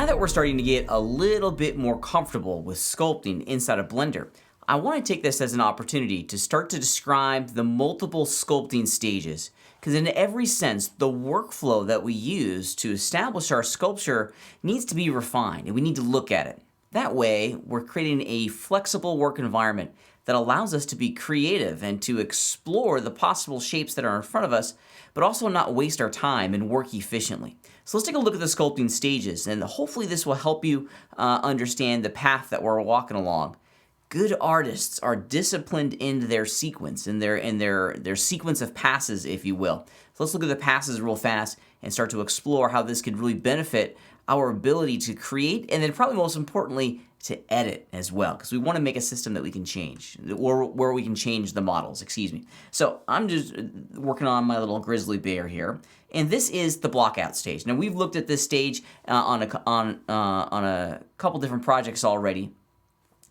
that we're starting to get a little bit more comfortable with sculpting inside of Blender, I want to take this as an opportunity to start to describe the multiple sculpting stages. Because in every sense, the workflow that we use to establish our sculpture needs to be refined, and we need to look at it. That way, we're creating a flexible work environment that allows us to be creative and to explore the possible shapes that are in front of us, but also not waste our time and work efficiently. So let's take a look at the sculpting stages, and hopefully this will help you understand the path that we're walking along. Good artists are disciplined in their sequence, in their sequence of passes, if you will. So let's look at the passes real fast and start to explore how this could really benefit our ability to create, and then probably most importantly, to edit as well, because we want to make a system that we can change, or where we can change the models, excuse me. So I'm just working on my little grizzly bear here, and this is the blockout stage. Now we've looked at this stage on a couple different projects already.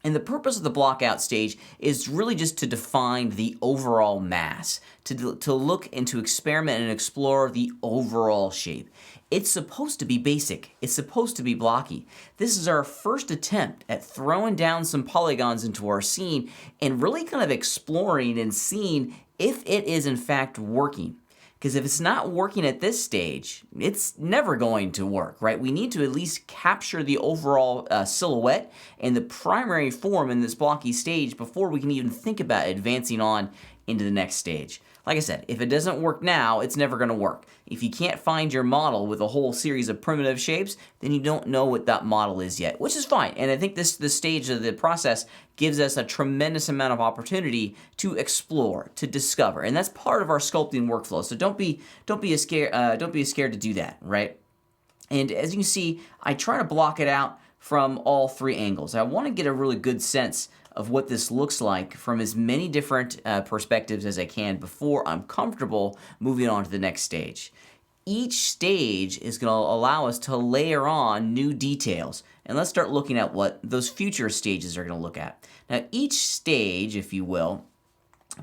And the purpose of the blockout stage is really just to define the overall mass, to look and to experiment and explore the overall shape. It's supposed to be basic. It's supposed to be blocky. This is our first attempt at throwing down some polygons into our scene and really kind of exploring and seeing if it is in fact working. Because if it's not working at this stage, it's never going to work, right? We need to at least capture the overall silhouette and the primary form in this blocky stage before we can even think about advancing on into the next stage. Like I said, if it doesn't work now, it's never going to work. If you can't find your model with a whole series of primitive shapes, then you don't know what that model is yet, which is fine. And I think this stage of the process gives us a tremendous amount of opportunity to explore, to discover, and that's part of our sculpting workflow. So don't be scared to do that, right? And as you can see, I try to block it out from all three angles. I want to get a really good sense of what this looks like from as many different perspectives as I can before I'm comfortable moving on to the next stage. Each stage is going to allow us to layer on new details. And let's start looking at what those future stages are going to look at. Now, each stage, if you will,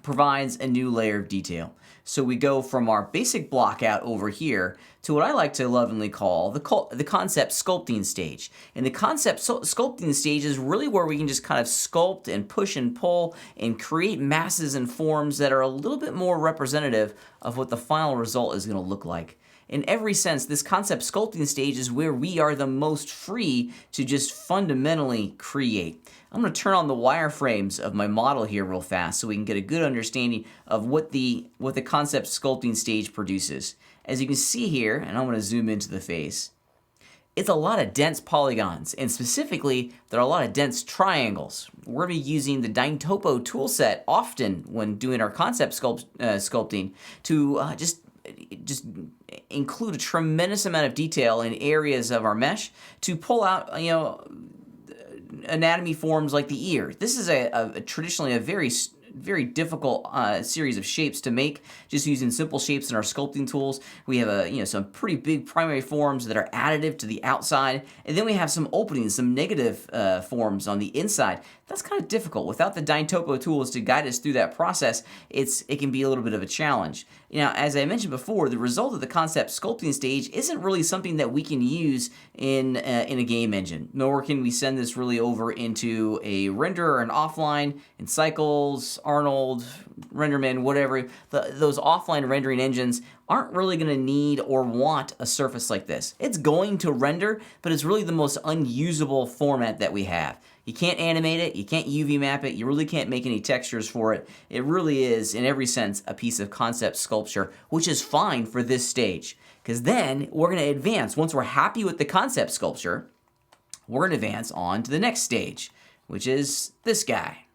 provides a new layer of detail. So we go from our basic block out over here to what I like to lovingly call the concept sculpting stage. And the concept sculpting stage is really where we can just kind of sculpt and push and pull and create masses and forms that are a little bit more representative of what the final result is going to look like. In every sense, this concept sculpting stage is where we are the most free to just fundamentally create. I'm going to turn on the wireframes of my model here real fast so we can get a good understanding of what the concept sculpting stage produces. As you can see here, and I'm going to zoom into the face, it's a lot of dense polygons, and specifically, there are a lot of dense triangles. We're going to be using the Dyntopo toolset often when doing our concept sculpting to just include a tremendous amount of detail in areas of our mesh to pull out, anatomy forms like the ear. This is traditionally a very difficult series of shapes to make just using simple shapes in our sculpting tools. We have some pretty big primary forms that are additive to the outside, and then we have some openings, some negative forms on the inside. That's kind of difficult. Without the Dyntopo tools to guide us through that process, it can be a little bit of a challenge. As I mentioned before, the result of the concept sculpting stage isn't really something that we can use in a game engine, nor can we send this really over into a renderer or an offline in Cycles, Arnold, RenderMan, whatever. Those offline rendering engines aren't really going to need or want a surface like this. It's going to render, but it's really the most unusable format that we have. You can't animate it, you can't UV map it, you really can't make any textures for it. It really is, in every sense, a piece of concept sculpture, which is fine for this stage. Because then we're going to advance. Once we're happy with the concept sculpture, we're going to advance on to the next stage, which is this guy.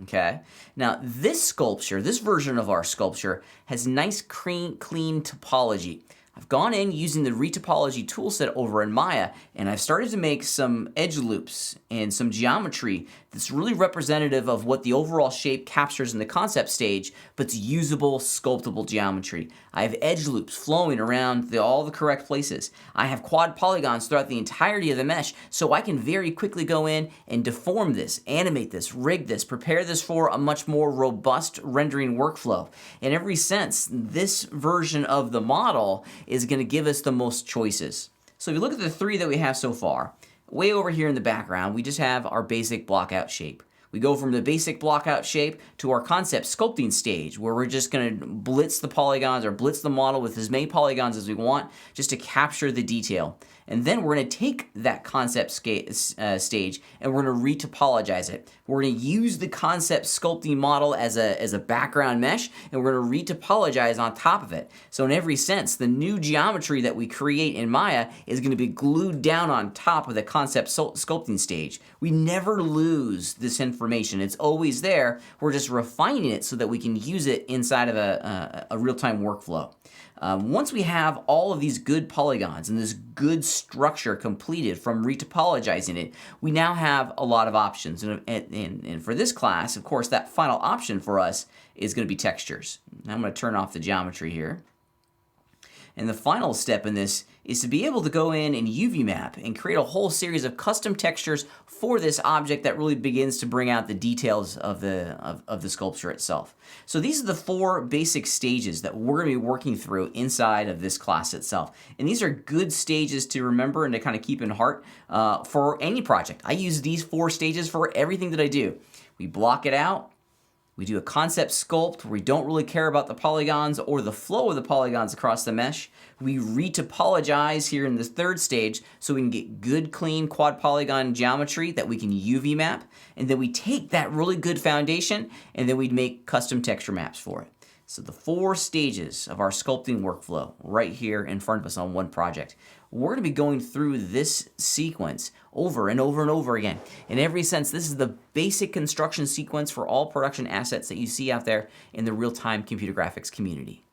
Okay. Now, this sculpture, this version of our sculpture, has nice, clean topology. I've gone in using the retopology toolset over in Maya, and I've started to make some edge loops and some geometry that's really representative of what the overall shape captures in the concept stage, but it's usable, sculptable geometry. I have edge loops flowing around all the correct places. I have quad polygons throughout the entirety of the mesh, so I can very quickly go in and deform this, animate this, rig this, prepare this for a much more robust rendering workflow. In every sense, this version of the model is going to give us the most choices. So if you look at the three that we have so far, way over here in the background, we just have our basic blockout shape. We go from the basic blockout shape to our concept sculpting stage, where we're just going to blitz the polygons or blitz the model with as many polygons as we want just to capture the detail. And then we're going to take that concept stage and we're going to retopologize it. We're going to use the concept sculpting model as a background mesh, and we're going to retopologize on top of it. So in every sense, the new geometry that we create in Maya is going to be glued down on top of the concept sculpting stage. We never lose this information. It's always there. We're just refining it so that we can use it inside of a real-time workflow. Once we have all of these good polygons and this good structure completed from retopologizing it, we now have a lot of options. And for this class, of course, that final option for us is going to be textures. Now I'm going to turn off the geometry here. And the final step in this is to be able to go in and UV map and create a whole series of custom textures for this object that really begins to bring out the details of the sculpture itself. So these are the 4 basic stages that we're going to be working through inside of this class itself. And these are good stages to remember and to kind of keep in heart for any project. I use these 4 stages for everything that I do. We block it out. We do a concept sculpt where we don't really care about the polygons or the flow of the polygons across the mesh. We retopologize here in this 3rd stage so we can get good, clean quad polygon geometry that we can UV map. And then we take that really good foundation and then we make custom texture maps for it. So the 4 stages of our sculpting workflow right here in front of us on one project. We're going to be going through this sequence over and over and over again. In every sense, this is the basic construction sequence for all production assets that you see out there in the real-time computer graphics community.